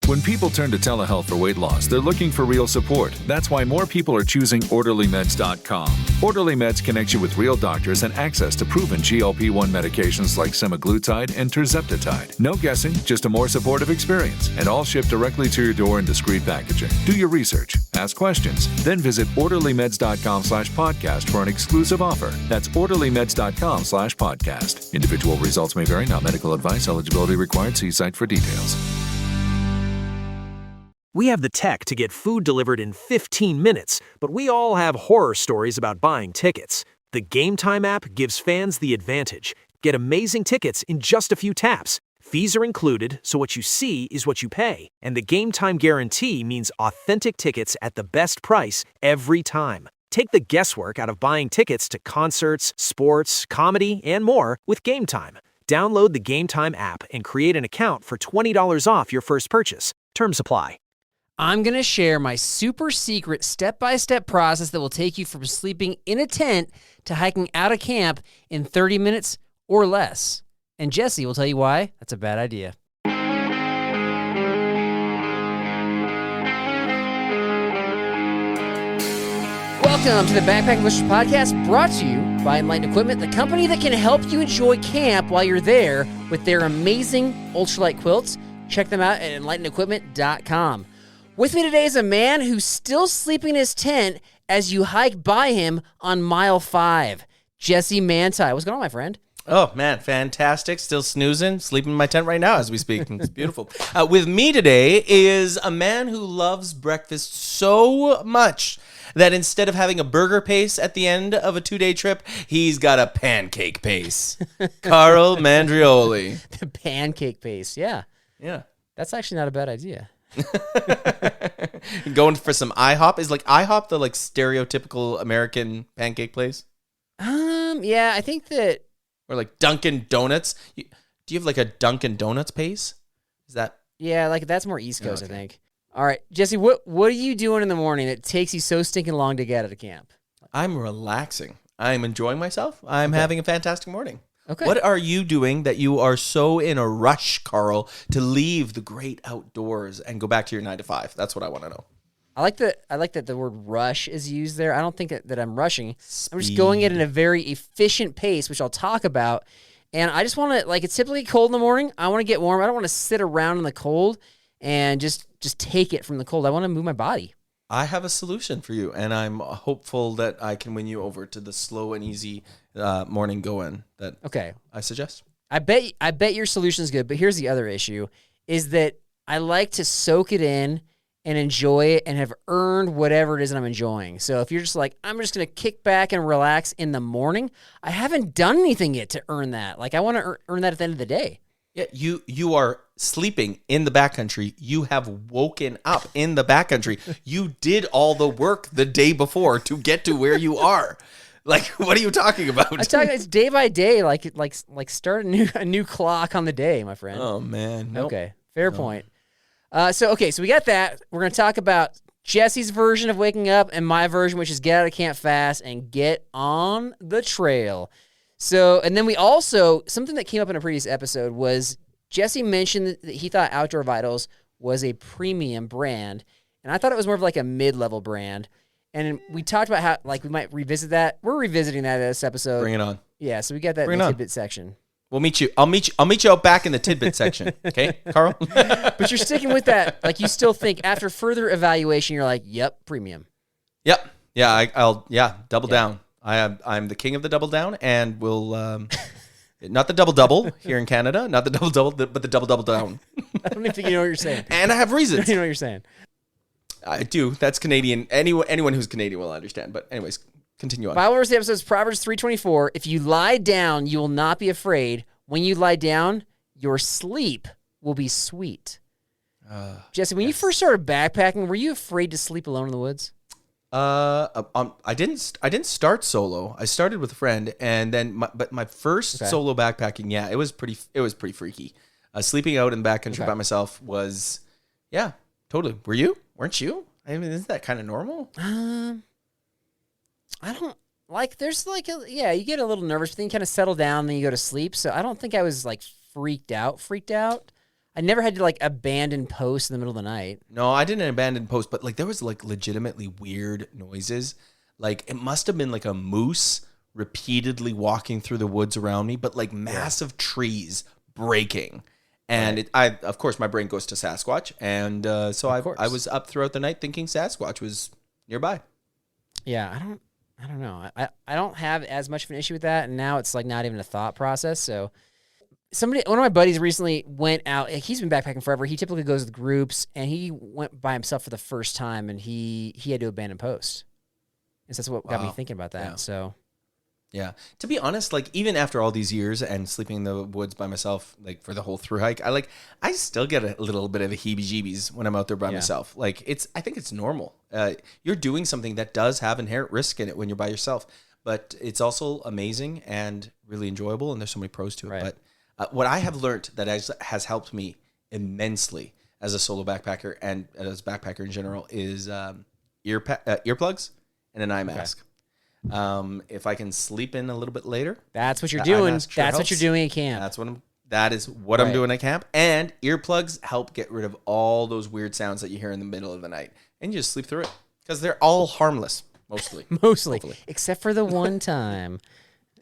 When people turn to telehealth for weight loss, they're looking for real support. That's why more people are choosing OrderlyMeds.com. Orderly Meds connects you with real doctors and access to proven GLP-1 medications like semaglutide and tirzepatide. No guessing, just a more supportive experience, and all shipped directly to your door in discreet packaging. Do your research, ask questions, then visit OrderlyMeds.com/podcast for an exclusive offer. That's OrderlyMeds.com/podcast. Individual results may vary, not medical advice. Eligibility required. See site for details. We have the tech to get food delivered in 15 minutes, but we all have horror stories about buying tickets. The Game Time app gives fans the advantage. Get amazing tickets in just a few taps. Fees are included, so what you see is what you pay. And the Game Time guarantee means authentic tickets at the best price every time. Take the guesswork out of buying tickets to concerts, sports, comedy, and more with Game Time. Download the Game Time app and create an account for $20 off your first purchase. Terms apply. I'm going to share my super secret step-by-step process that will take you from sleeping in a tent to hiking out of camp in 30 minutes or less. And Jesse will tell you why that's a bad idea. Welcome to the Backpacking Blisters podcast, brought to you by Enlightened Equipment, the company that can help you enjoy camp while you're there with their amazing Ultralight quilts. Check them out at enlightenedequipment.com. With me today is a man who's still sleeping in his tent as you hike by him on mile 5. Jesse Manti. What's going on, my friend? Oh, man, fantastic. Still snoozing, sleeping in my tent right now as we speak. It's beautiful. With me today is a man who loves breakfast so much that instead of having a burger pace at the end of a 2-day trip, he's got a pancake pace. Carl Mandrioli. The pancake pace, yeah. Yeah. That's actually not a bad idea. Going for some IHOP. Is like IHOP the like stereotypical American pancake place? Yeah, I think that. Or like Dunkin' Donuts. Do you have like a Dunkin' Donuts pace? Is that? Yeah, like that's more East Coast, okay. I think. All right, Jesse, what are you doing in the morning that takes you so stinking long to get out of camp? I'm relaxing. I'm enjoying myself. I'm having a fantastic morning. Okay. What are you doing that you are so in a rush, Carl, to leave the great outdoors and go back to your 9 to 5? That's what I want to know. I like that the word rush is used there. I don't think that I'm rushing. I'm just going at a very efficient pace, which I'll talk about. And I just want to, like, it's typically cold in the morning. I want to get warm. I don't want to sit around in the cold and just take it from the cold. I want to move my body. I have a solution for you, and I'm hopeful that I can win you over to the slow and easy morning go-in that I suggest. I bet your solution is good, but here's the other issue, is that I like to soak it in and enjoy it and have earned whatever it is that I'm enjoying. So if you're just like, I'm just going to kick back and relax in the morning, I haven't done anything yet to earn that. Like, I want to earn that at the end of the day. Yeah, you are sleeping in the backcountry. You have woken up in the backcountry. You did all the work the day before to get to where you are. Like, what are you talking about? It's day by day, like start a new clock on the day, my friend. Oh man. Nope. Okay, fair point. So we got that. We're going to talk about Jesse's version of waking up and my version, which is get out of camp fast and get on the trail. So, and then we also, something that came up in a previous episode was Jesse mentioned that he thought Outdoor Vitals was a premium brand, and I thought it was more of like a mid-level brand. And we talked about how, like, we might revisit that. We're revisiting that in this episode. Bring it on. Yeah, so we got that in the tidbit section. We'll meet you. I'll meet you out back in the tidbit section. Okay, Carl? But you're sticking with that. Like, you still think after further evaluation, you're like, yep, premium. Yep. Yeah, I'll double down. I'm the king of the double down, and we'll not the double here in Canada, not the double, but the double down. I don't even think you know what you're saying. And I have reasons. You know what you're saying. I do. That's Canadian. Anyone who's Canadian will understand. But anyways, continue on. Bible verse of the episode is Proverbs 3:24. If you lie down, you will not be afraid. When you lie down, your sleep will be sweet. Jesse, when you first started backpacking, were you afraid to sleep alone in the woods? I didn't start solo. I started with a friend, and then my first solo backpacking, it was pretty freaky. Sleeping out in the backcountry by myself was, totally. Weren't you? I mean, isn't that kind of normal? I don't like. There's like you get a little nervous, but then you kind of settle down, then you go to sleep. So I don't think I was like freaked out. I never had to like abandon post in the middle of the night. No, I didn't abandon post, but like there was like legitimately weird noises. Like it must have been like a moose repeatedly walking through the woods around me, but like massive trees breaking. And of course, my brain goes to Sasquatch. And so I was up throughout the night thinking Sasquatch was nearby. Yeah, I don't know. I don't have as much of an issue with that. And now it's like not even a thought process. So one of my buddies recently went out. He's been backpacking forever. He typically goes with groups, and he went by himself for the first time, and he had to abandon post. And so that's what got me thinking about that. Yeah. So, yeah. To be honest, like even after all these years and sleeping in the woods by myself, like for the whole through hike, I still get a little bit of a heebie-jeebies when I'm out there by myself. Like I think it's normal. You're doing something that does have inherent risk in it when you're by yourself, but it's also amazing and really enjoyable. And there's so many pros to it. Right. But what I have learned that has helped me immensely as a solo backpacker and as a backpacker in general is earplugs and an eye mask. If I can sleep in a little bit later, that's what you're doing. Sure That's what you're doing at camp. That is what I'm doing at camp. And earplugs help get rid of all those weird sounds that you hear in the middle of the night, and you just sleep through it because they're all harmless, mostly. Hopefully. Except for the one time.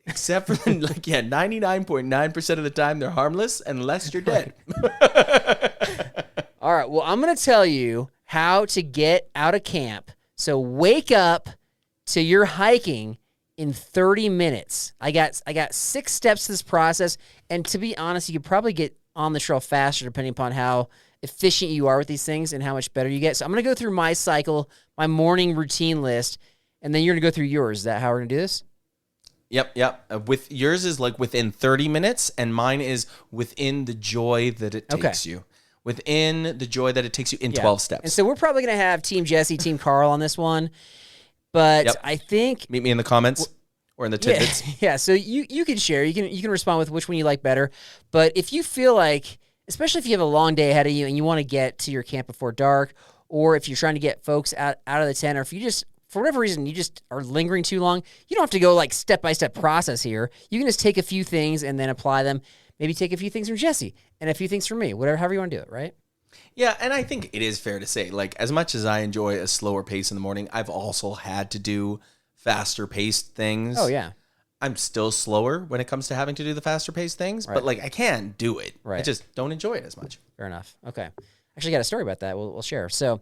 Except for 99.9% of the time they're harmless unless you're dead. All right. Well, I'm going to tell you how to get out of camp. So wake up to your hiking in 30 minutes. I got 6 steps to this process, and to be honest, you could probably get on the trail faster depending upon how efficient you are with these things and how much better you get. So I'm going to go through my cycle, my morning routine list, and then you're going to go through yours. Is that how we're going to do this? Yep. With yours is like within 30 minutes, and mine is within the joy that it takes you. Within the joy that it takes you in 12 steps. And so we're probably going to have Team Jesse, Team Carl on this one. But I think meet me in the comments or in the tidbits. Yeah. So you can share. You can respond with which one you like better. But if you feel like, especially if you have a long day ahead of you and you want to get to your camp before dark, or if you're trying to get folks out of the tent, or if you just for whatever reason you just are lingering too long, you don't have to go like step-by-step process here. You can just take a few things and then apply them. Maybe take a few things from Jesse and a few things from me, however you want to do it, right? Yeah, and I think it is fair to say, like, as much as I enjoy a slower pace in the morning, I've also had to do faster paced things. Oh, yeah. I'm still slower when it comes to having to do the faster paced things, but like I can do it. Right. I just don't enjoy it as much. Fair enough. Okay. Actually got a story about that. We'll share. So,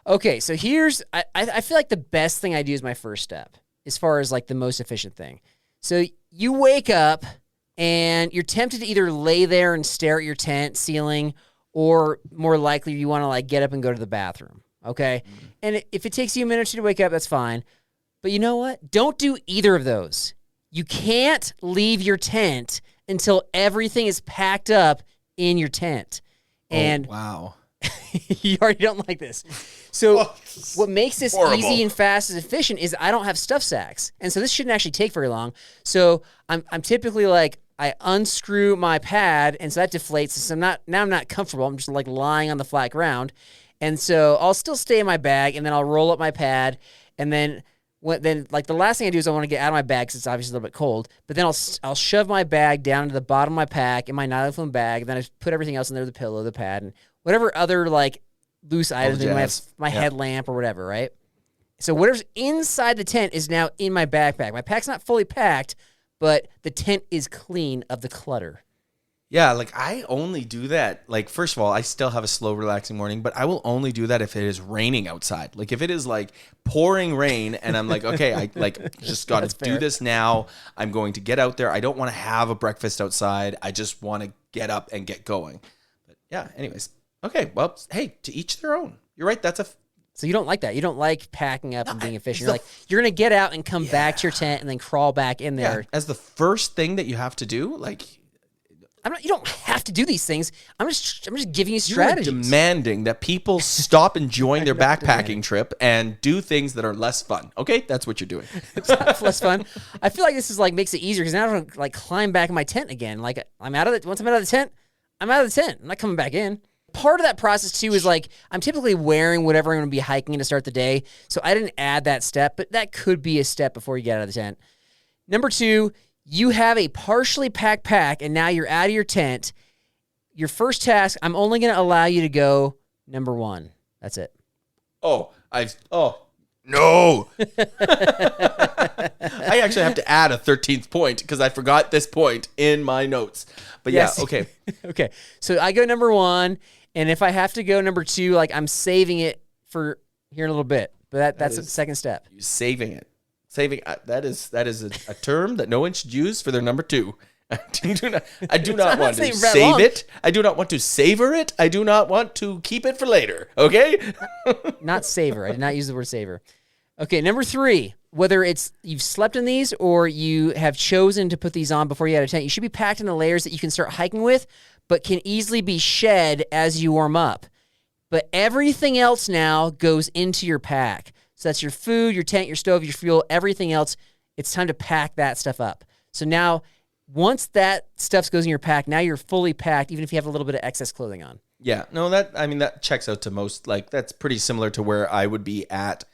okay. So here's, I feel like the best thing I do is my first step as far as like the most efficient thing. So you wake up and you're tempted to either lay there and stare at your tent ceiling, or more likely you want to like get up and go to the bathroom. Okay. Mm-hmm. And if it takes you a minute or two to wake up, that's fine. But you know what? Don't do either of those. You can't leave your tent until everything is packed up in your tent. And wow. You already don't like this. So what makes this easy and fast and efficient is I don't have stuff sacks. And so this shouldn't actually take very long. So I'm typically like, I unscrew my pad, and so that deflates. So I'm not comfortable. I'm just like lying on the flat ground. And so I'll still stay in my bag, and then I'll roll up my pad, and then like the last thing I do is I want to get out of my bag because it's obviously a little bit cold. But then I'll shove my bag down into the bottom of my pack in my nylon foam bag, and then I put everything else in there, the pillow, the pad, and whatever other like loose items, my headlamp or whatever, right? So whatever's inside the tent is now in my backpack. My pack's not fully packed, but the tent is clean of the clutter. Yeah, like I only do that. Like, first of all, I still have a slow, relaxing morning, but I will only do that if it is raining outside. Like, if it is like pouring rain and I'm like, okay, I like just got to do this now. I'm going to get out there. I don't want to have a breakfast outside. I just want to get up and get going. But yeah, anyways. Okay, well, hey, to each their own. You're right. So you don't like that. You don't like packing up and being efficient. You're like, you're going to get out and come back to your tent and then crawl back in there. Yeah, as the first thing that you have to do, like... You don't have to do these things. I'm just giving you strategies. You're demanding that people stop enjoying their backpacking trip and do things that are less fun. Okay? That's what you're doing. It's not less fun. I feel like this is like makes it easier because now I don't have to like climb back in my tent again. Like once I'm out of the tent, I'm out of the tent. I'm not coming back in. Part of that process too is like I'm typically wearing whatever I'm going to be hiking to start the day. So I didn't add that step, but that could be a step before you get out of the tent. Number 2, you have a partially packed pack and now you're out of your tent. your first task, I'm only going to allow you to go number 1. That's it. No. I actually have to add a 13th point because I forgot this point in my notes. But Yes. yeah, okay. Okay. So I go number 1, and if I have to go number 2, like I'm saving it for here in a little bit. But that's the second step. You're saving it. That is a term that no one should use for their number 2. I do not want to save it. I do not want to savor it. I do not want to keep it for later. Okay? Not savor. I did not use the word savor. Okay, number 3, whether it's you've slept in these or you have chosen to put these on before you had a tent, you should be packed in the layers that you can start hiking with, but can easily be shed as you warm up. But everything else now goes into your pack. So that's your food, your tent, your stove, your fuel, everything else. It's time to pack that stuff up. So now, once that stuff goes in your pack, now you're fully packed, even if you have a little bit of excess clothing on. Yeah. No, that checks out to most. Like, that's pretty similar to where I would be at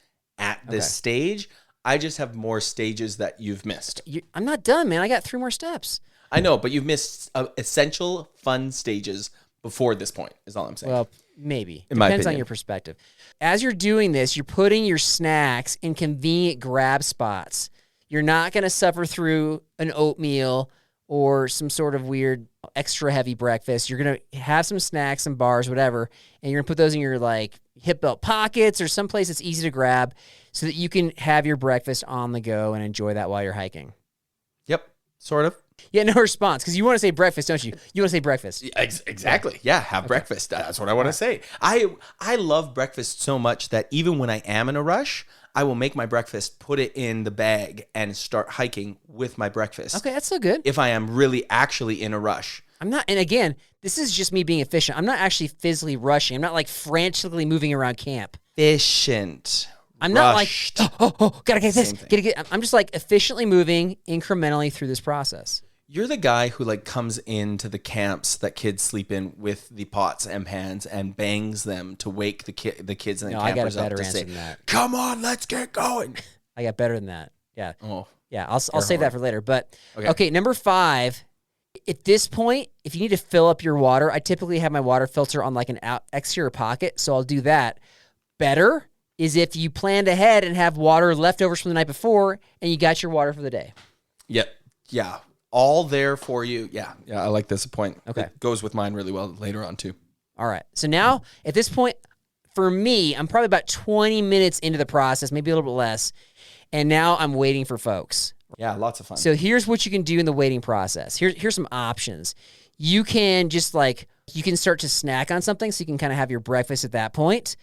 this stage. I just have more stages that you've missed. I'm not done, man. I got 3 more steps. I know, but you've missed essential fun stages before this point, is all I'm saying. Well, maybe. In my Depends on opinion. your perspective. As you're doing this, you're putting your snacks in convenient grab spots. You're not going to suffer through an oatmeal or some sort of weird extra heavy breakfast. You're going to have some snacks, some bars, whatever, and you're going to put those in your like hip belt pockets or someplace that's easy to grab so that you can have your breakfast on the go and enjoy that while you're hiking. Yep, sort of. Yeah, no response, because you want to say breakfast, don't you? You want to say breakfast. Exactly. Yeah, have breakfast. That's what I want to say. I love breakfast so much that even when I am in a rush, I will make my breakfast, put it in the bag, and start hiking with my breakfast. Okay, that's so good. If I am really actually in a rush. I'm not, and again, this is just me being efficient. I'm not actually physically rushing. I'm not like frantically moving around camp. Efficient. I'm Rushed. not like, gotta get this, Same thing. gotta get. I'm just like efficiently moving incrementally through this process. You're the guy who like comes into the camps that kids sleep in with the pots and pans and bangs them to wake the kids and the No, I got a campers up better to answer say, than that. "Come on, let's get going." I got better than that. Yeah. Oh, Yeah, I'll save that for later. But Okay. okay, number 5. At this point, if you need to fill up your water, I typically have my water filter on like an exterior pocket, so I'll do that. Better is if you planned ahead and have water leftovers from the night before, and you got your water for the day. Yep. Yeah. All there for you. Yeah. Yeah. I like this point. Okay. It goes with mine really well later on too. All right. So now, at this point, for me, I'm probably about 20 minutes into the process, maybe a little bit less, and now I'm waiting for folks. Yeah. Lots of fun. So here's what you can do in the waiting process. Here's some options. You can just you can start to snack on something, so you can kind of have your breakfast at that point.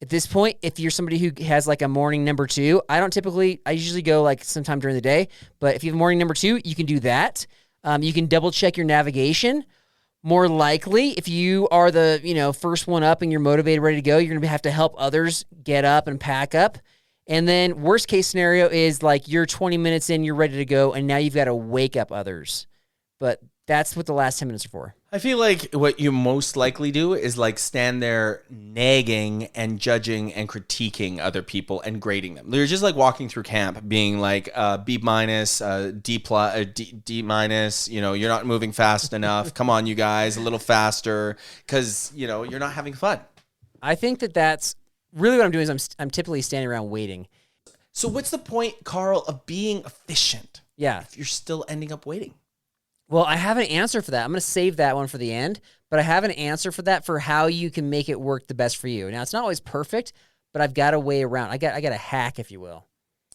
At this point, if you're somebody who has like a morning number 2, I usually go like sometime during the day, but if you have morning number 2, you can do that. You can double check your navigation. More likely, if you are the first one up and you're motivated, ready to go, you're going to have to help others get up and pack up. And then worst case scenario is like you're 20 minutes in, you're ready to go, and now you've got to wake up others. But that's what the last 10 minutes are for. I feel like what you most likely do is like stand there nagging and judging and critiquing other people and grading them. You're just like walking through camp being like B-, D+, D-. You're not moving fast enough. Come on, you guys, a little faster, because you're not having fun. I think that's really what I'm doing is I'm typically standing around waiting. So what's the point, Carl, of being efficient? Yeah. If you're still ending up waiting. Well, I have an answer for that. I'm going to save that one for the end, but I have an answer for that for how you can make it work the best for you. Now, it's not always perfect, but I've got a way around. I got a hack, if you will.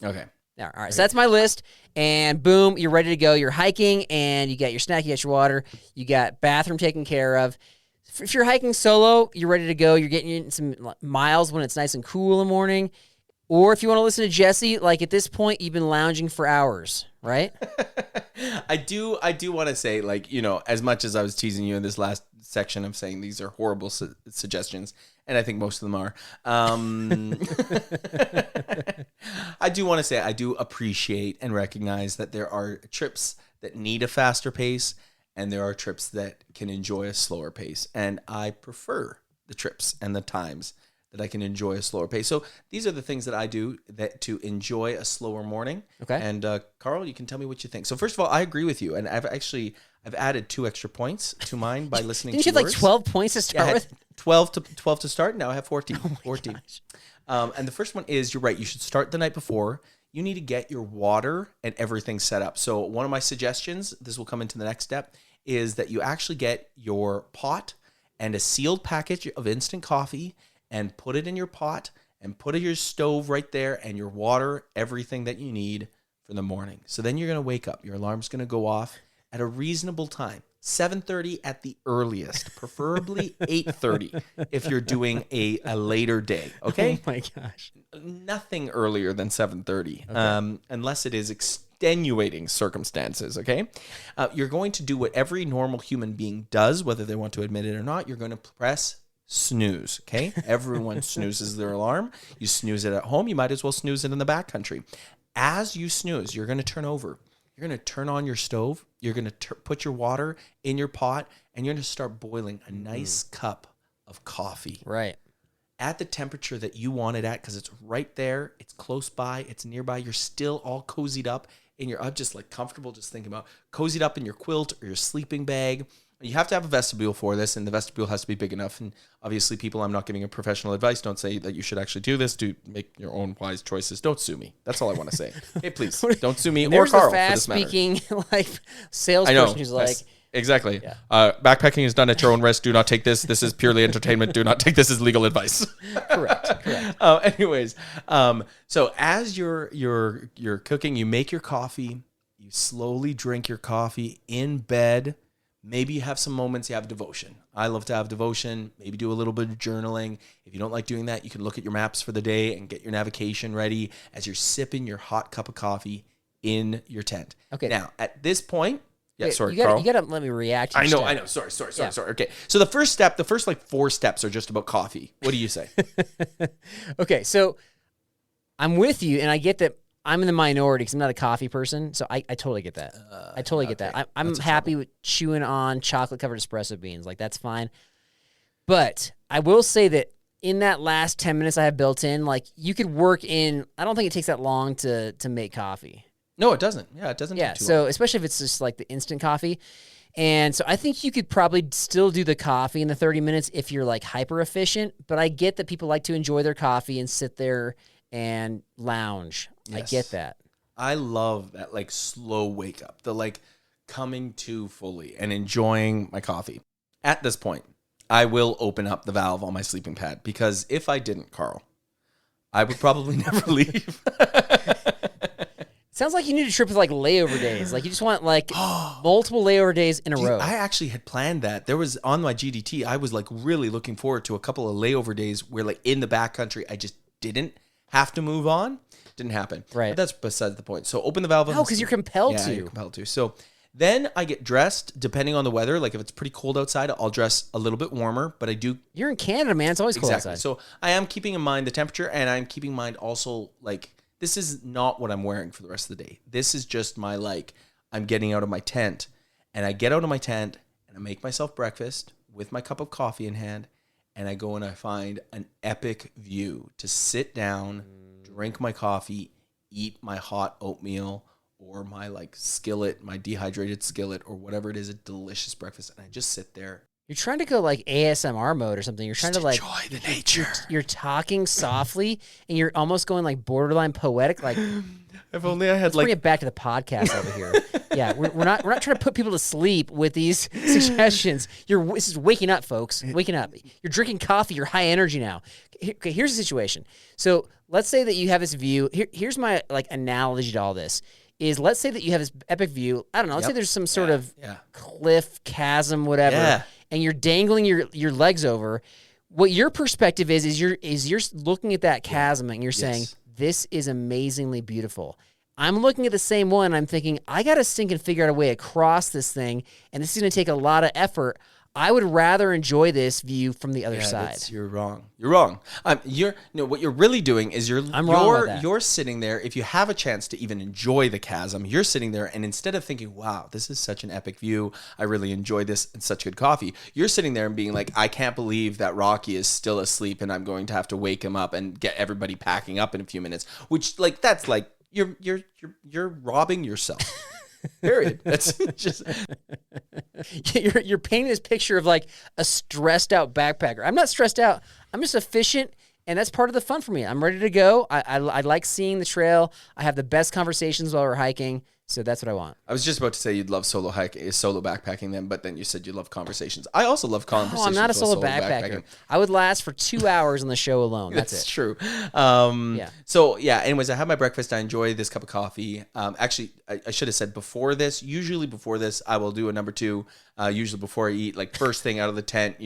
Okay. All right. So that's my list, and boom, you're ready to go. You're hiking, and you got your snack, you got your water, you got bathroom taken care of. If you're hiking solo, you're ready to go. You're getting in some miles when it's nice and cool in the morning. Or if you want to listen to Jesse, like at this point, you've been lounging for hours, right? I do want to say, like, as much as I was teasing you in this last section of saying these are horrible suggestions, and I think most of them are, I do want to say I do appreciate and recognize that there are trips that need a faster pace, and there are trips that can enjoy a slower pace. And I prefer the trips and the times that I can enjoy a slower pace. So these are the things that I do to enjoy a slower morning. Okay. And Carl, you can tell me what you think. So first of all, I agree with you, and I've added 2 extra points to mine by listening Didn't to you have yours. like 12 points to start I had with? 12 to start. Now I have 14. Oh my 14. gosh. And the first one is, you're right, you should start the night before. You need to get your water and everything set up. So one of my suggestions, this will come into the next step, is that you actually get your pot and a sealed package of instant coffee and put it in your pot and put your stove right there and your water, everything that you need for the morning. So then you're going to wake up. Your alarm's going to go off at a reasonable time. 7:30 at the earliest, preferably 8:30 if you're doing a later day, okay? Oh my gosh. Nothing earlier than 7:30, unless it is extenuating circumstances, okay? You're going to do what every normal human being does, whether they want to admit it or not. You're going to press snooze, okay? Everyone snoozes their alarm. You snooze it at home, you might as well snooze it in the backcountry. As you snooze, you're going to turn over. You're going to turn on your stove. You're going to put your water in your pot, and you're going to start boiling a nice cup of coffee. Right. At the temperature that you want it at, because it's right there, it's close by, it's nearby. You're still all cozied up in your, I'm just like comfortable just thinking about cozied up in your quilt or your sleeping bag. You have to have a vestibule for this, and the vestibule has to be big enough. And obviously, people, I'm not giving a professional advice. Don't say that you should actually do this. Do make your own wise choices. Don't sue me. That's all I want to say. Hey, please, don't sue me or Carl for this matter. Speaking like salesperson who's like, exactly. Yeah. Backpacking is done at your own risk. Do not take this. This is purely entertainment. Do not take this as legal advice. correct. Anyways, so as you're cooking, you make your coffee. You slowly drink your coffee in bed. Maybe you have some moments you have devotion. I love to have devotion, maybe do a little bit of journaling. If you don't like doing that, you can look at your maps for the day and get your navigation ready as you're sipping your hot cup of coffee in your tent. Okay. Now, at this point, Wait, sorry, you Carl. gotta let me react. I know. Sorry. Okay. So the first like 4 steps are just about coffee. What do you say? Okay, so I'm with you, and I get that I'm in the minority because I'm not a coffee person, so I totally get that. I totally get that. I'm happy with chewing on chocolate-covered espresso beans. Like, that's fine. But I will say that in that last 10 minutes I have built in, like, you could work in, I don't think it takes that long to make coffee. No, it doesn't. Yeah, it doesn't take too long. Especially if it's just like the instant coffee. And so I think you could probably still do the coffee in the 30 minutes if you're, like, hyper efficient. But I get that people like to enjoy their coffee and sit there and lounge. Yes. I get that. I love that, like, slow wake up, the, like, coming to fully and enjoying my coffee. At this point, I will open up the valve on my sleeping pad, because if I didn't, Carl, I would probably never leave. Sounds like you need a trip with, like, layover days. Like, you just want, like, multiple layover days in a row. I actually had planned that. There was, on my GDT, I was, like, really looking forward to a couple of layover days where, like, in the backcountry, I just didn't have to move on. Didn't happen. Right. But that's besides the point. So open the valve. No, because you're compelled to. You're compelled to. So then I get dressed, depending on the weather. Like, if it's pretty cold outside, I'll dress a little bit warmer, but I do. You're in Canada, man. It's always cold outside. So I am keeping in mind the temperature, and I'm keeping in mind also, like, this is not what I'm wearing for the rest of the day. This is just my, like, I'm getting out of my tent, and I get out of my tent, and I make myself breakfast with my cup of coffee in hand, and I go and I find an epic view to sit down, drink my coffee, eat my hot oatmeal or my, like, skillet, my dehydrated skillet, or whatever it is, a delicious breakfast. And I just sit there. You're trying to go, like, ASMR mode or something. You're trying to, like, enjoy the nature. You're talking softly, and you're almost going, like, borderline poetic. Like, if only I had, let's bring it back to the podcast over here. Yeah, we're not trying to put people to sleep with these suggestions. This is waking up, folks. Waking up. You're drinking coffee. You're high energy now. Okay, here's the situation. So let's say that you have this view. Here's my, like, analogy to all this. Is let's say that you have this epic view. I don't know. Let's say there's some sort of cliff, chasm, whatever, and you're dangling your legs over. What your perspective is you're looking at that chasm and you're saying, this is amazingly beautiful. I'm looking at the same one. And I'm thinking, I got to sink and figure out a way across this thing, and this is going to take a lot of effort. I would rather enjoy this view from the other side. You're wrong. You're wrong. What you're really doing is you're sitting there. If you have a chance to even enjoy the chasm, you're sitting there, and instead of thinking, "Wow, this is such an epic view. I really enjoy this. It's such good coffee." You're sitting there and being like, "I can't believe that Rocky is still asleep, and I'm going to have to wake him up and get everybody packing up in a few minutes." Which, like, that's like you're robbing yourself. Period. That's just you're painting this picture of like a stressed out backpacker. I'm not stressed out. I'm just efficient, and that's part of the fun for me. I'm ready to go. I like seeing the trail. I have the best conversations while we're hiking. So that's what I want. I was just about to say you'd love solo backpacking then, but then you said you love conversations. I also love conversations. Oh, I'm not a solo backpacker. I would last for 2 hours on the show alone. That's true. Yeah. So yeah, anyways, I have my breakfast. I enjoy this cup of coffee. Actually, I should have said before this. Usually before this, I will do a number 2. Usually before I eat, like first thing out of the tent,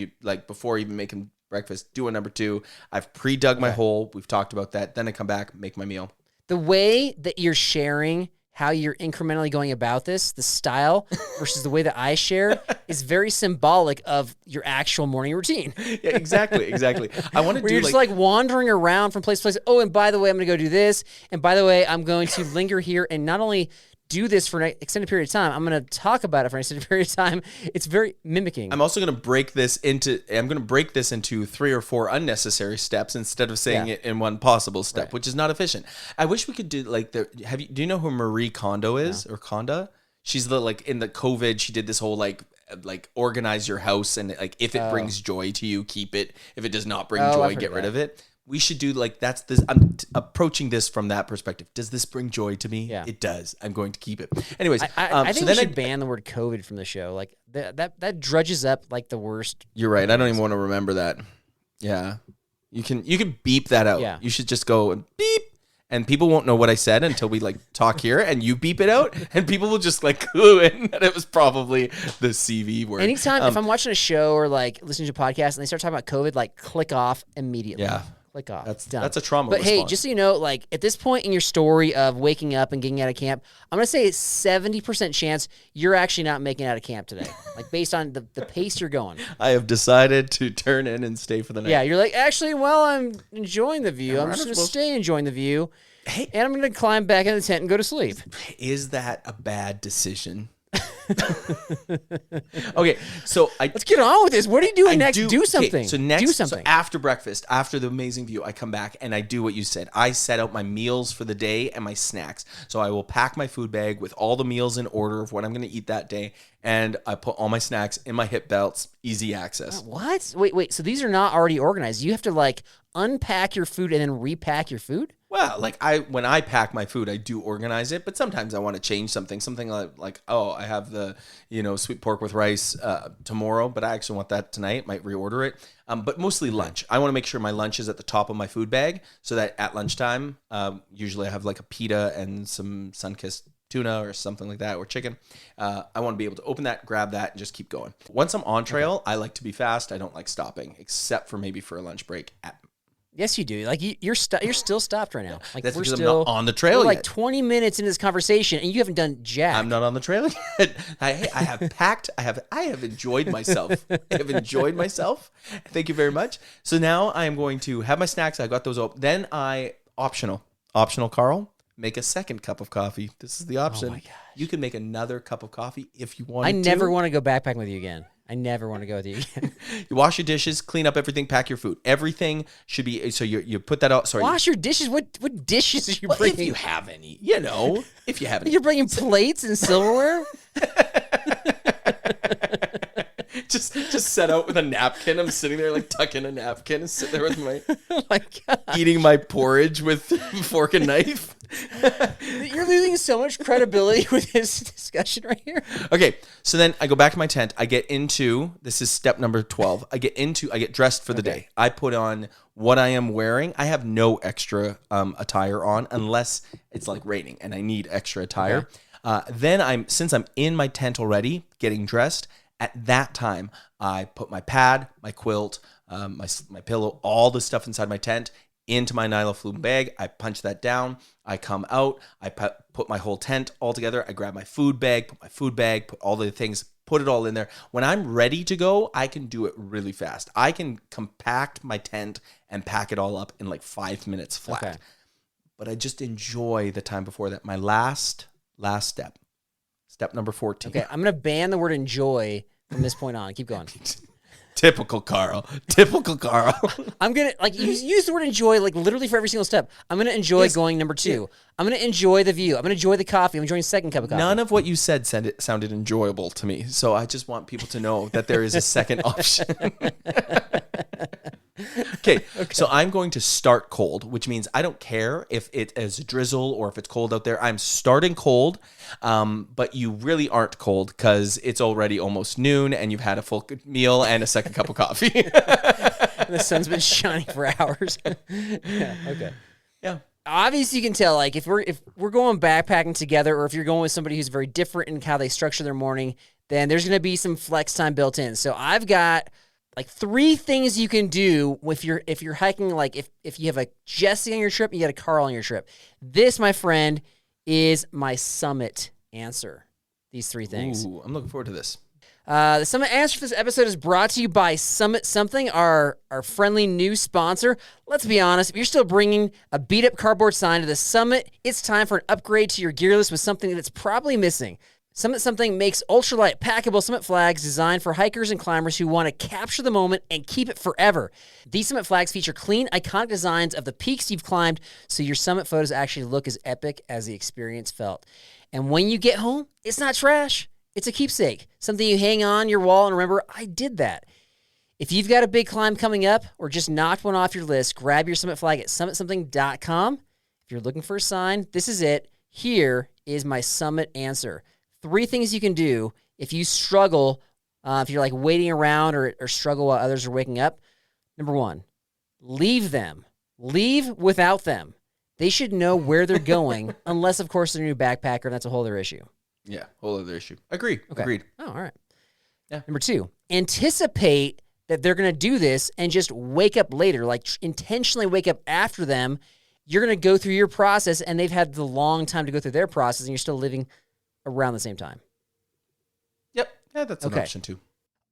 before even making breakfast, do a number 2. I've pre-dug my hole. We've talked about that. Then I come back, make my meal. The way that you're sharing how you're incrementally going about this, the style versus the way that I share is very symbolic of your actual morning routine. Yeah, exactly. I want to do you're just like wandering around from place to place. Oh, and by the way, I'm going to go do this. And by the way, I'm going to linger here and not only do this for an extended period of time, I'm going to talk about it for an extended period of time. It's very mimicking. I'm also going to break this into 3 or 4 unnecessary steps instead of saying it in one possible step, which is not efficient. I wish we could do like do you know who Marie Kondo is or Konda? She's in the COVID, she did this whole like organize your house and like if it brings joy to you, keep it. If it does not bring joy, get rid of it. We should do like that's this. I'm approaching this from that perspective. Does this bring joy to me? Yeah. It does. I'm going to keep it. Anyways, I think we should ban the word COVID from the show. Like that drudges up like the worst. You're right. I don't even want to remember that. Yeah, you can beep that out. Yeah. You should just go and beep, and people won't know what I said until we like talk here, and you beep it out, and people will just like clue in that it was probably the CV word. Anytime if I'm watching a show or like listening to a podcast and they start talking about COVID, like click off immediately. Yeah. Click off. That's a trauma But response. hey, just so you know, like at this point in your story of waking up and getting out of camp, I'm going to say 70% chance you're actually not making it out of camp today. Like based on the pace you're going. I have decided to turn in and stay for the night. Yeah, you're like, actually, well, I'm enjoying the view. I'm just going to stay enjoying the view. Hey, and I'm going to climb back in the tent and go to sleep. Is that a bad decision? Okay, so let's get on with this. What are you doing next? Do something. Okay, so next, do something. So after breakfast, after the amazing view, I come back and I do what you said. I set out my meals for the day and my snacks. So I will pack my food bag with all the meals in order of what I'm going to eat that day, and I put all my snacks in my hip belts, easy access. What? Wait. So these are not already organized. You have to like unpack your food and then repack your food? Well, like when I pack my food, I do organize it, but sometimes I want to change something like I have the sweet pork with rice tomorrow, but I actually want that tonight. Might reorder it, but mostly lunch. I want to make sure my lunch is at the top of my food bag so that at lunchtime, usually I have like a pita and some sun-kissed tuna or something like that, or chicken. I want to be able to open that, grab that, and just keep going. Once I'm on trail, I like to be fast. I don't like stopping, except for maybe for a lunch break at. Yes, you do. Like you're still stopped right now. Like that's we're because still I'm not on the trail we're yet. like 20 minutes into this conversation and you haven't done jack. I'm not on the trail yet. I have packed. I have enjoyed myself. I have enjoyed myself. Thank you very much. So now I am going to have my snacks. I got those open. Then optional, Carl, make a second cup of coffee. This is the option. Oh my gosh. You can make another cup of coffee if you want. I never want to go backpacking with you again. I never want to go with you again. You wash your dishes, clean up everything, pack your food. Everything should be, so you put that out. Sorry. Wash your dishes? What dishes are you bringing? If you have any, if you have any. You're bringing plates and silverware? just set out with a napkin. I'm sitting there like tucking a napkin and sit there with my eating my porridge with fork and knife. You're losing so much credibility with this discussion right here. Okay, so then I go back to my tent. I get into, this is step number 12. I get dressed for the day. I put on what I am wearing. I have no extra attire on unless it's like raining and I need extra attire. Okay. Then since I'm in my tent already, getting dressed, at that time, I put my pad, my quilt, my pillow, all the stuff inside my tent into my nylon flume bag. I punch that down. I come out. I put my whole tent all together. I grab my food bag, put all the things put it all in there. When I'm ready to go, I can do it really fast. I can compact my tent and pack it all up in like 5 minutes flat. Okay. But I just enjoy the time before that. My last step number 14. Okay, I'm going to ban the word enjoy from this point on. Keep going. Typical Carl. I'm going to, like, use the word enjoy, like, literally for every single step. I'm going to enjoy going number 2. Yeah. I'm going to enjoy the view. I'm going to enjoy the coffee. I'm enjoying the second cup of coffee. None of what you said sounded enjoyable to me. So I just want people to know that there is a second option. Okay, so I'm going to start cold, which means I don't care if it is drizzle or if it's cold out there. I'm starting cold, but you really aren't cold because it's already almost noon and you've had a full meal and a second cup of coffee. The sun's been shining for hours. Yeah, okay. Yeah. Obviously, you can tell, like, if we're going backpacking together, or if you're going with somebody who's very different in how they structure their morning, then there's going to be some flex time built in. So I've got like 3 things you can do if you're hiking. Like if you have a Jesse on your trip, you got a Carl on your trip. This, my friend, is my summit answer. These 3 things. Ooh, I'm looking forward to this. The Summit Answer for this episode is brought to you by Summit Something, our friendly new sponsor. Let's be honest, if you're still bringing a beat-up cardboard sign to the Summit, it's time for an upgrade to your gear list with something that's probably missing. Summit Something makes ultralight, packable Summit flags designed for hikers and climbers who want to capture the moment and keep it forever. These Summit flags feature clean, iconic designs of the peaks you've climbed, so your Summit photos actually look as epic as the experience felt. And when you get home, it's not trash. It's a keepsake, something you hang on your wall and remember, I did that. If you've got a big climb coming up or just knocked one off your list, grab your Summit flag at summitsomething.com. If you're looking for a sign, this is it. Here is my Summit answer. 3 things you can do if you struggle, if you're like waiting around or struggle while others are waking up. Number 1, leave them. Leave without them. They should know where they're going, unless, of course, they're a new backpacker, and that's a whole other issue. Yeah, whole other issue. Agreed. Oh, all right. Yeah. Number 2, anticipate that they're going to do this and just wake up later, like intentionally wake up after them. You're going to go through your process, and they've had the long time to go through their process, and you're still living around the same time. Yep. Yeah, that's an option too.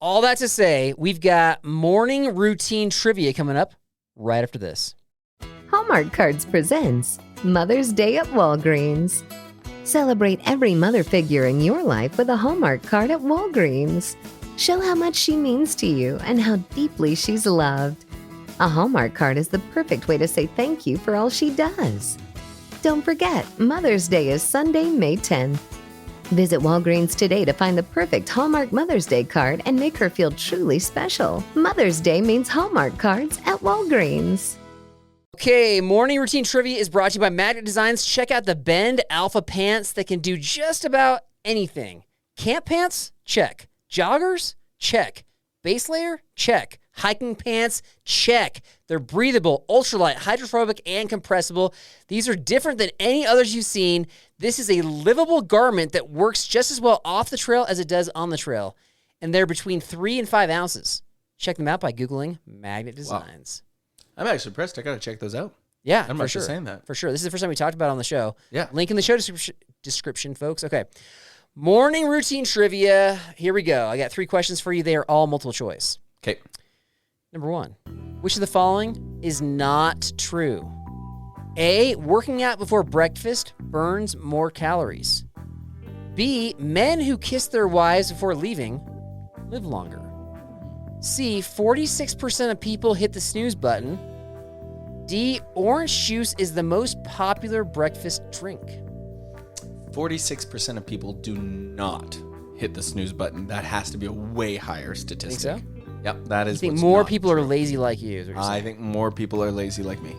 All that to say, we've got morning routine trivia coming up right after this. Hallmark Cards presents Mother's Day at Walgreens. Celebrate every mother figure in your life with a Hallmark card at Walgreens. Show how much she means to you and how deeply she's loved. A Hallmark card is the perfect way to say thank you for all she does. Don't forget, Mother's Day is Sunday, May 10th. Visit Walgreens today to find the perfect Hallmark Mother's Day card and make her feel truly special. Mother's Day means Hallmark cards at Walgreens. Okay, morning routine trivia is brought to you by Magnet Designs. Check out the Bend Alpha pants that can do just about anything. Camp pants? Check. Joggers? Check. Base layer? Check. Hiking pants? Check. They're breathable, ultralight, hydrophobic, and compressible. These are different than any others you've seen. This is a livable garment that works just as well off the trail as it does on the trail. And they're between 3 and 5 ounces. Check them out by Googling Magnet Designs. Wow. I'm actually impressed. I got to check those out. Yeah, I'm for not sure. just saying that. For sure. This is the first time we talked about it on the show. Yeah. Link in the show description, folks. Okay. Morning routine trivia. Here we go. I got 3 questions for you. They are all multiple choice. Okay. Number 1. Which of the following is not true? A, working out before breakfast burns more calories. B, men who kiss their wives before leaving live longer. C, 46% of people hit the snooze button. D, orange juice is the most popular breakfast drink. 46% of people do not hit the snooze button. That has to be a way higher statistic. Think so? Yep, that is. I think what's more not people true. are lazy like you. Is what you're I saying. think more people are lazy like me.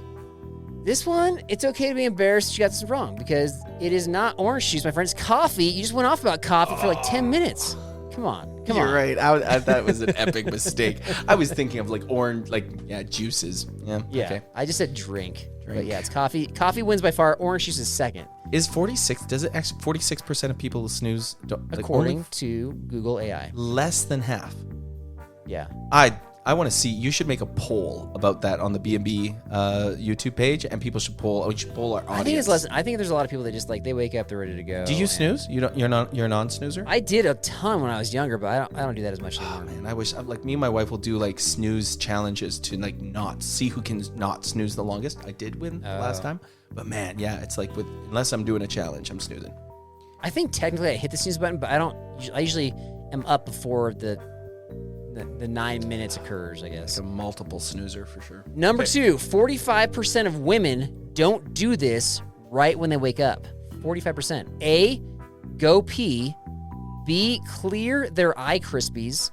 This one, it's okay to be embarrassed that you got this wrong because it is not orange juice, my friends. Coffee. You just went off about coffee for like 10 minutes. Come on. You're right. I thought was an epic mistake. I was thinking of like orange, juices. Yeah. Yeah. Okay. I just said drink. But yeah, it's coffee. Coffee wins by far. Orange juice is second. Is 46? Does it actually 46% of people snooze? According to Google AI. less than half. Yeah. I want to see. You should make a poll about that on the B&B YouTube page, and people should poll. We should poll our audience. I think it's less. I think there's a lot of people that just like they wake up, they're ready to go. Do you snooze? You're a non-snoozer? I did a ton when I was younger, but I don't do that as much anymore. Man, I wish like me and my wife will do like snooze challenges to like not see who can not snooze the longest. I did win last time, but man, yeah, it's like unless I'm doing a challenge, I'm snoozing. I think technically I hit the snooze button, but I don't. I usually am up before the 9 minutes occurs, I guess. Like a multiple snoozer for sure. Number 2, 45% of women don't do this right when they wake up. 45%. A, go pee. B, clear their eye crispies.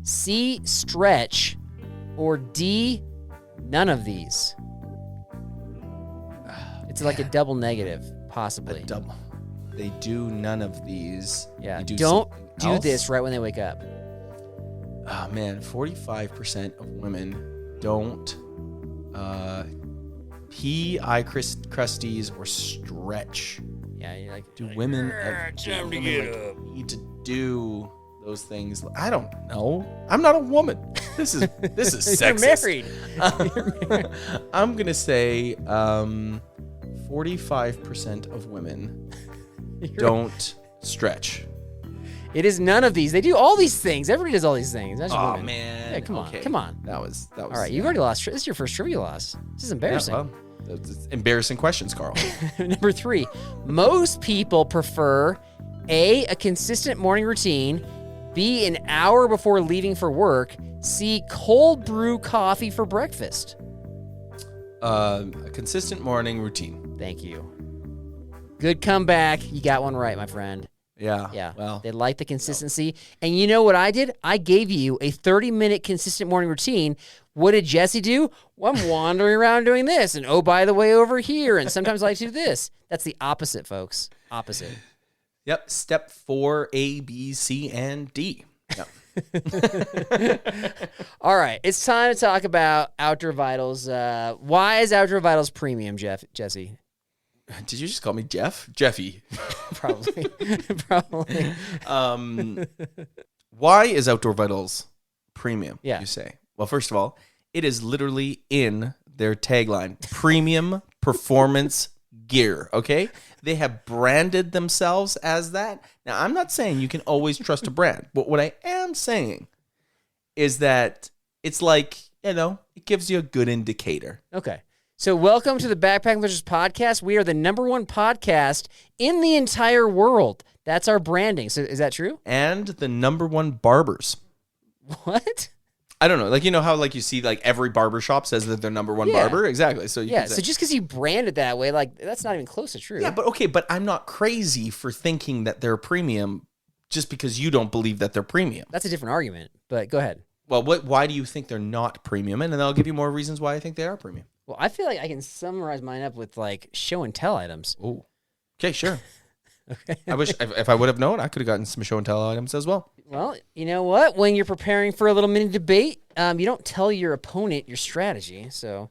C, stretch. Or D, none of these. It's like a double negative, possibly. A double. They do none of these. Yeah. They Don't do else? this right when they wake up. Oh man, 45% of women don't pee, eye crusties, or stretch. Yeah, you're like, Do women ever need to do those things? I don't know. I'm not a woman. This is sexist. You're married. I'm gonna say 45% of women don't stretch. It is none of these. They do all these things. Everybody does all these things. That's Oh women. man. Yeah, come on. Okay. Come on. That was All right, you've already lost. This is your first trivia loss. This is embarrassing. Yeah, well, it's embarrassing questions, Carl. Number 3, most people prefer A, a consistent morning routine, B, an hour before leaving for work, C, cold brew coffee for breakfast. A consistent morning routine. Thank you. Good comeback. You got one right, my friend. Yeah. Yeah. Well, They like the consistency. And you know what I did? I gave you a 30-minute consistent morning routine. What did Jesse do? Well, I'm wandering around doing this. And oh, by the way, over here. And sometimes I like to do this. That's the opposite, folks. Opposite. Yep. Step 4, A, B, C, and D. Yep. All right. It's time to talk about Outdoor Vitals. Why is Outdoor Vitals premium, Jesse? Did you just call me Jeff? Jeffy. Probably. Probably. Why is Outdoor Vitals premium, Yeah. you say? Well, first of all, it is literally in their tagline, premium performance gear, okay? They have branded themselves as that. Now, I'm not saying you can always trust a brand, but what I am saying is that it's like, it gives you a good indicator. Okay. So welcome to the Backpacking Blisters podcast. We are the #1 podcast in the entire world. That's our branding. So is that true? And the #1 barbers. What? I don't know. Like, you know how like you see like every barbershop says that they're #1 Yeah. barber? Exactly. So you Yeah, can say, so just because you brand it that way, like that's not even close to true. yeah, but okay, but I'm not crazy for thinking that they're premium just because you don't believe that they're premium. That's a different argument, but go ahead. Well, why do you think they're not premium? And then I'll give you more reasons why I think they are premium. Well, I feel like I can summarize mine up with like show and tell items. Oh, okay, sure. Okay. I wish if I would have known, I could have gotten some show and tell items as well. Well, you know what? When you're preparing for a little mini debate, you don't tell your opponent your strategy. So,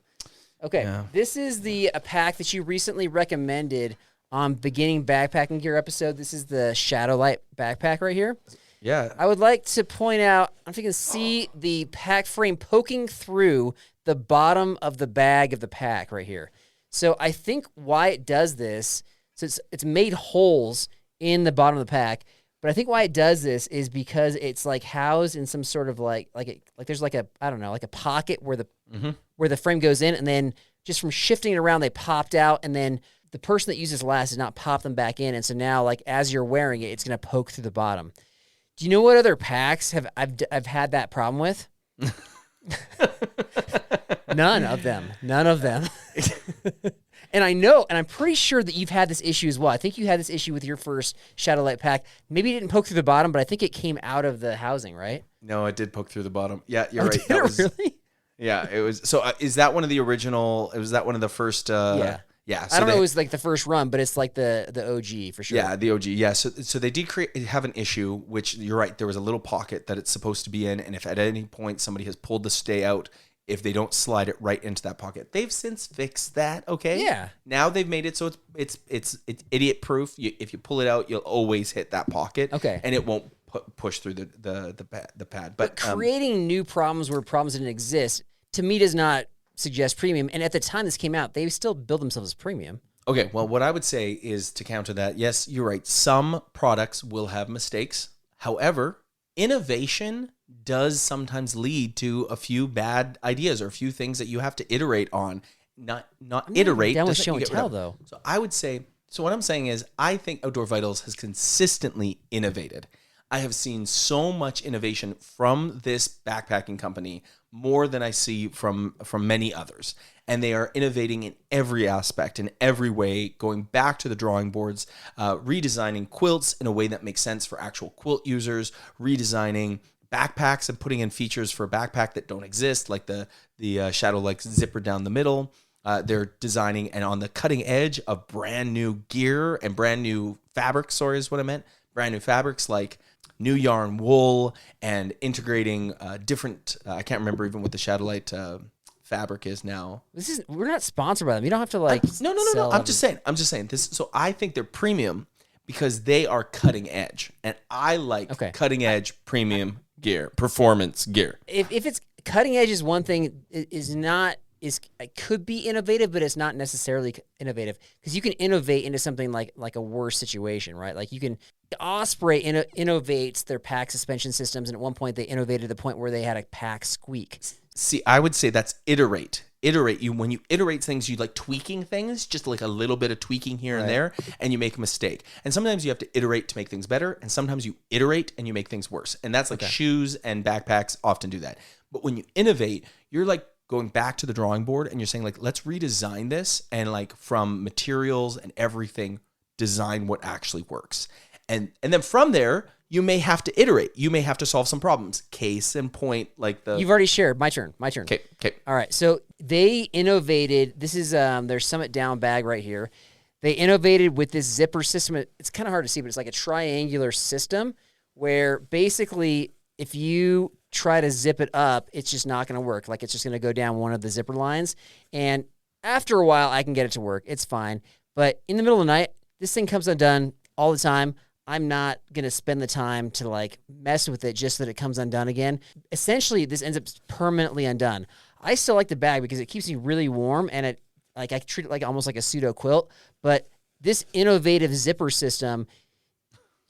okay, Yeah. This is a pack that you recently recommended on Beginning Backpacking Gear episode. This is the Ultralight backpack right here. Yeah. I would like to point out, I don't know if you can see the pack frame poking through the bottom of the bag of the pack right here. So I think why it does this, so it's made holes in the bottom of the pack, but I think why it does this is because it's like housed in some sort of like there's like a, I don't know, like a pocket where the frame goes in, and then just from shifting it around, they popped out, and then the person that uses last did not pop them back in, and so now like as you're wearing it, it's gonna poke through the bottom. Do you know what other packs I've had that problem with? None of them. And I'm pretty sure that you've had this issue as well. I think you had this issue with your first Ultralight pack. Maybe it didn't poke through the bottom, but I think it came out of the housing, right? No, it did poke through the bottom. Yeah, you're Oh, right. did That it was really? Yeah, it was. So is that one of the original? Was that one of the first? Yeah. Yeah. I don't know if it was like the first run, but it's like the OG for sure. Yeah, the OG. Yeah. So they did have an issue, which you're right. There was a little pocket that it's supposed to be in, and if at any point somebody has pulled the stay out, if they don't slide it right into that pocket, they've since fixed that. Okay. Yeah. Now they've made it so it's idiot proof. If you pull it out, you'll always hit that pocket. Okay. And it won't push through the pad. But creating new problems where problems didn't exist, to me, does not suggest premium. And at the time this came out, they still build themselves as premium. Okay, well, what I would say is to counter that, yes, you're right. Some products will have mistakes. However, innovation does sometimes lead to a few bad ideas or a few things that you have to iterate on. Not iterate. That was doesn't show and get rid tell, of. though. So I would say, so what I'm saying is I think Outdoor Vitals has consistently innovated. I have seen so much innovation from this backpacking company, more than I see from many others. And they are innovating in every aspect, in every way, going back to the drawing boards, redesigning quilts in a way that makes sense for actual quilt users, redesigning backpacks and putting in features for a backpack that don't exist, like the Shadow-like zipper down the middle. They're designing and on the cutting edge of brand new gear and brand new fabrics, is what I meant. Brand new fabrics like new yarn wool and integrating different, I can't remember even what the Shadowlight fabric is now. We're not sponsored by them. You don't have to like. No. I'm just saying this. So I think they're premium because they are cutting edge, and I like cutting edge premium gear, performance gear. If it's cutting edge is one thing, it could be innovative, but it's not necessarily innovative because you can innovate into something like a worse situation, right? Like you can. Osprey innovates their pack suspension systems, and at one point they innovated to the point where they had a pack squeak. See, I would say that's iterate. When you iterate things, you like tweaking things, just like a little bit of tweaking here and there, and you make a mistake. And sometimes you have to iterate to make things better, and sometimes you iterate and you make things worse. And that's like shoes and backpacks often do that. But when you innovate, you're like going back to the drawing board and you're saying like, let's redesign this and like from materials and everything, design what actually works. And then from there, you may have to iterate. You may have to solve some problems. Case in point, like You've already shared. My turn. Okay. All right. So they innovated. This is their Summit Down bag right here. They innovated with this zipper system. It's kind of hard to see, but it's like a triangular system where basically if you try to zip it up, it's just not going to work. Like it's just going to go down one of the zipper lines. And after a while, I can get it to work. It's fine. But in the middle of the night, this thing comes undone all the time. I'm not going to spend the time to like mess with it just so that it comes undone again. Essentially, this ends up permanently undone. I still like the bag because it keeps me really warm and I treat it like almost like a pseudo quilt, but this innovative zipper system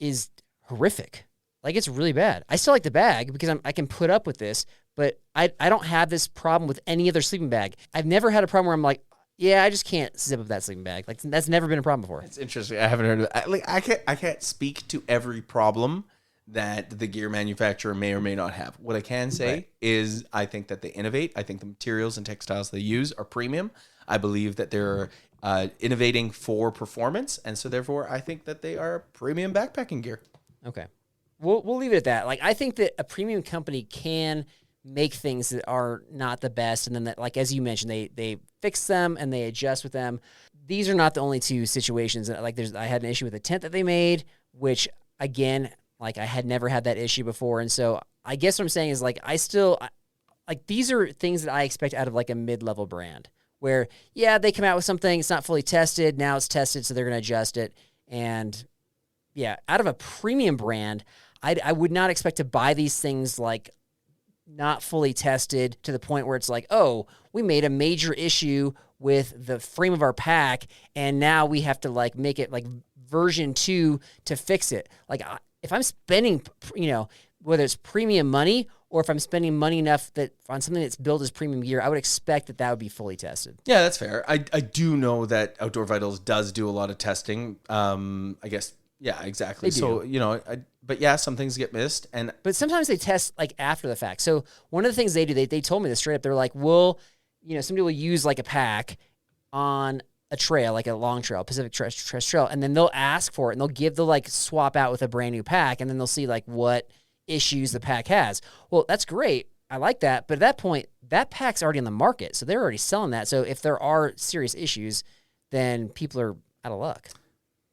is horrific. Like it's really bad. I still like the bag because I can put up with this, but I don't have this problem with any other sleeping bag. I've never had a problem where I'm like, yeah, I just can't zip up that sleeping bag. Like that's never been a problem before. It's interesting. I haven't heard of that. I can't speak to every problem that the gear manufacturer may or may not have. What I can say is I think that they innovate. I think the materials and textiles they use are premium. I believe that they're innovating for performance, and so therefore I think that they are premium backpacking gear. Okay. We'll leave it at that. Like I think that a premium company can make things that are not the best, and then that, like as you mentioned, they fix them and they adjust with them. These are not the only two situations. Like I had an issue with a tent that they made, which again, like I had never had that issue before, and so I guess what I'm saying is like like these are things that I expect out of like a mid-level brand where they come out with something, it's not fully tested, now it's tested, so they're going to adjust it, and out of a premium brand, I would not expect to buy these things like not fully tested to the point where it's like, oh, we made a major issue with the frame of our pack and now we have to like make it like version 2 to fix it. Like if I'm spending, whether it's premium money or if I'm spending money enough that on something that's billed as premium gear, I would expect that would be fully tested. Yeah, that's fair. I do know that Outdoor Vitals does do a lot of testing. I guess, yeah, exactly. So, but yeah, some things get missed. But sometimes they test like after the fact. So one of the things they do, they told me this straight up. They're like, somebody will use like a pack on a trail, like a long trail, Pacific Crest Trail, and then they'll ask for it and they'll like swap out with a brand new pack, and then they'll see like what issues the pack has. Well, that's great. I like that. But at that point, that pack's already on the market. So they're already selling that. So if there are serious issues, then people are out of luck.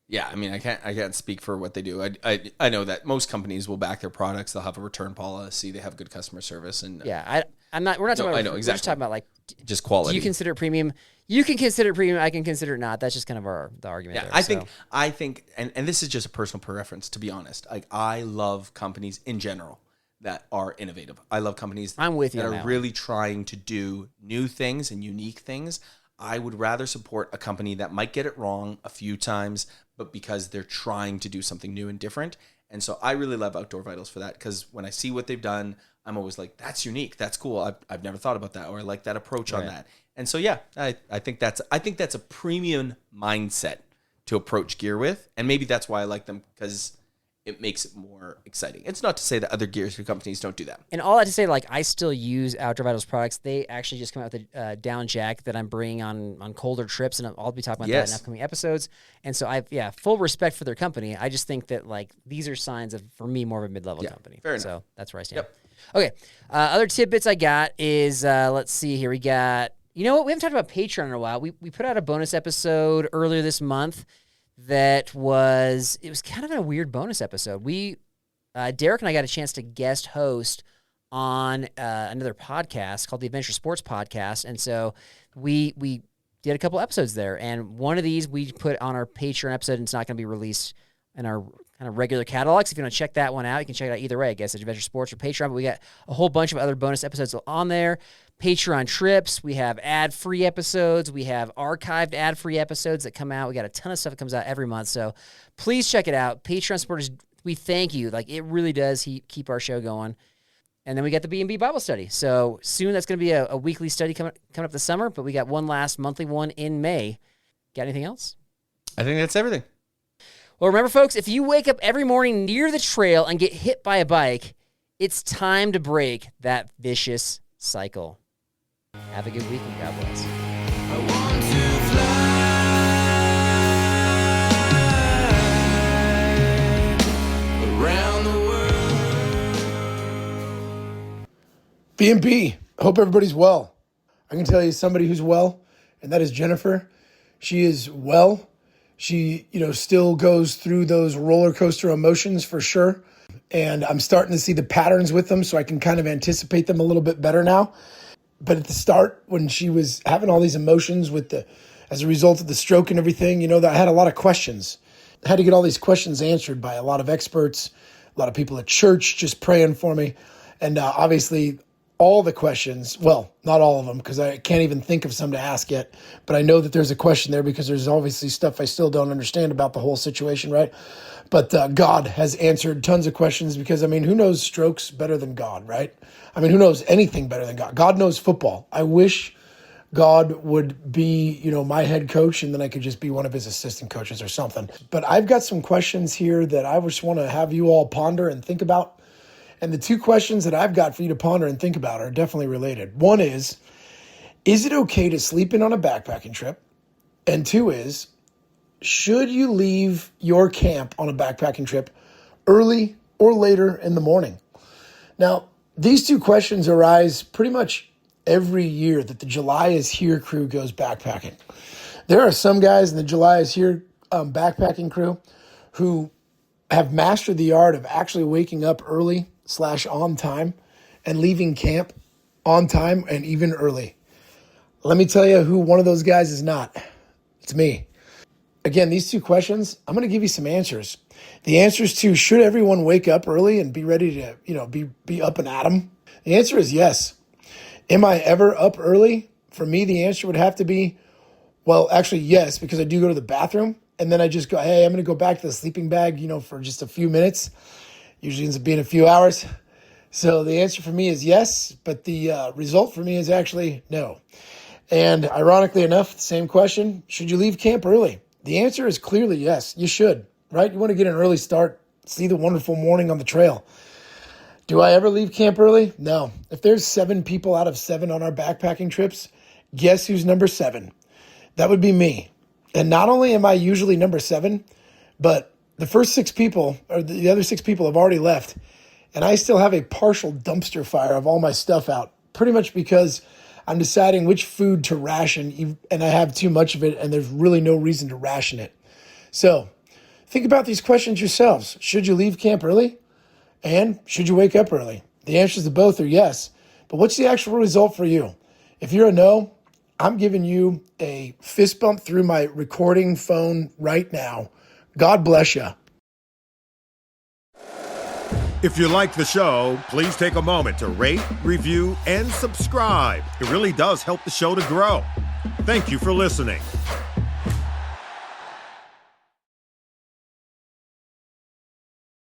Yeah, I mean, I can't speak for what they do. I know that most companies will back their products. They'll have a return policy. They have good customer service, and we're not talking about. I know exactly. We're just talking about like just quality. Do you consider it premium? You can consider it premium. I can consider it not. That's just kind of the argument. Yeah, there, I think, and this is just a personal preference, to be honest. Like, I love companies in general that are innovative. I love companies I'm with you that on are that really trying to do new things and unique things. I would rather support a company that might get it wrong a few times, but because they're trying to do something new and different. And so I really love Outdoor Vitals for that, because when I see what they've done, I'm always like, that's unique. That's cool. I've never thought about that, or I like that approach on that. And so, yeah, I think that's a premium mindset to approach gear with. And maybe that's why I like them, because it makes it more exciting. It's not to say that other gear companies don't do that. And all that to say, like, I still use Outdoor Vitals products. They actually just come out with a down jacket that I'm bringing on colder trips, and I'll be talking about that in upcoming episodes. And so full respect for their company. I just think that, like, these are signs of, for me, more of a mid-level company. Fair enough. So that's where I stand. Yep. Okay. Other tidbits I got is, let's see here. We got, you know what? We haven't talked about Patreon in a while. We put out a bonus episode earlier this month it was kind of a weird bonus episode. Derek and I got a chance to guest host on another podcast called the Adventure Sports Podcast. And so we did a couple episodes there. And one of these we put on our Patreon episode, and it's not going to be released in our kind of regular catalogs. If you want to check that one out, you can check it out either way, I guess, at Adventure Sports or Patreon. But we got a whole bunch of other bonus episodes on there. Patreon trips. We have ad-free episodes. We have archived ad-free episodes that come out. We got a ton of stuff that comes out every month. So please check it out. Patreon supporters, we thank you. Like, it really does keep our show going. And then we got the B&B Bible Study. So soon that's going to be a weekly study coming up this summer, but we got one last monthly one in May. Got anything else? I think that's everything. Well, remember, folks, if you wake up every morning near the trail and get hit by a bike, it's time to break that vicious cycle. Have a good week, and God bless. I want to fly around the world. B&B, hope everybody's well. I can tell you somebody who's well, and that is Jennifer. She is well. She, still goes through those roller coaster emotions for sure. And I'm starting to see the patterns with them, so I can kind of anticipate them a little bit better now. But at the start, when she was having all these emotions as a result of the stroke and everything, that I had a lot of questions. I had to get all these questions answered by a lot of experts, a lot of people at church just praying for me. And obviously, all the questions, well, not all of them, because I can't even think of some to ask yet. But I know that there's a question there, because there's obviously stuff I still don't understand about the whole situation, right? But God has answered tons of questions, because, who knows strokes better than God, right? Who knows anything better than God? God knows football. I wish God would be, my head coach, and then I could just be one of his assistant coaches or something. But I've got some questions here that I just want to have you all ponder and think about. And the two questions that I've got for you to ponder and think about are definitely related. One is it okay to sleep in on a backpacking trip? And two is, should you leave your camp on a backpacking trip early or later in the morning? Now, these two questions arise pretty much every year that the July is Here crew goes backpacking. There are some guys in the July is Here backpacking crew who have mastered the art of actually waking up early / on time and leaving camp on time and even early. Let me tell you who one of those guys is not. It's me. Again, these two questions, I'm going to give you some answers. The answers to, should everyone wake up early and be ready to, be up and at 'em? The answer is yes. Am I ever up early? For me, the answer would have to be, well, actually, yes, because I do go to the bathroom, and then I just go, hey, I'm going to go back to the sleeping bag, for just a few minutes. Usually ends up being a few hours. So the answer for me is yes, but the result for me is actually no. And ironically enough, the same question, should you leave camp early? The answer is clearly yes, you should, right? You want to get an early start, see the wonderful morning on the trail. Do I ever leave camp early? No. If there's 7 people out of 7 on our backpacking trips, guess who's number 7? That would be me. And not only am I usually number 7, but the first 6 people, or the other 6 people have already left, and I still have a partial dumpster fire of all my stuff out, pretty much because I'm deciding which food to ration, and I have too much of it, and there's really no reason to ration it. So think about these questions yourselves. Should you leave camp early? And should you wake up early? The answers to both are yes, but what's the actual result for you? If you're a no, I'm giving you a fist bump through my recording phone right now. God bless you. If you like the show, please take a moment to rate, review, and subscribe. It really does help the show to grow. Thank you for listening.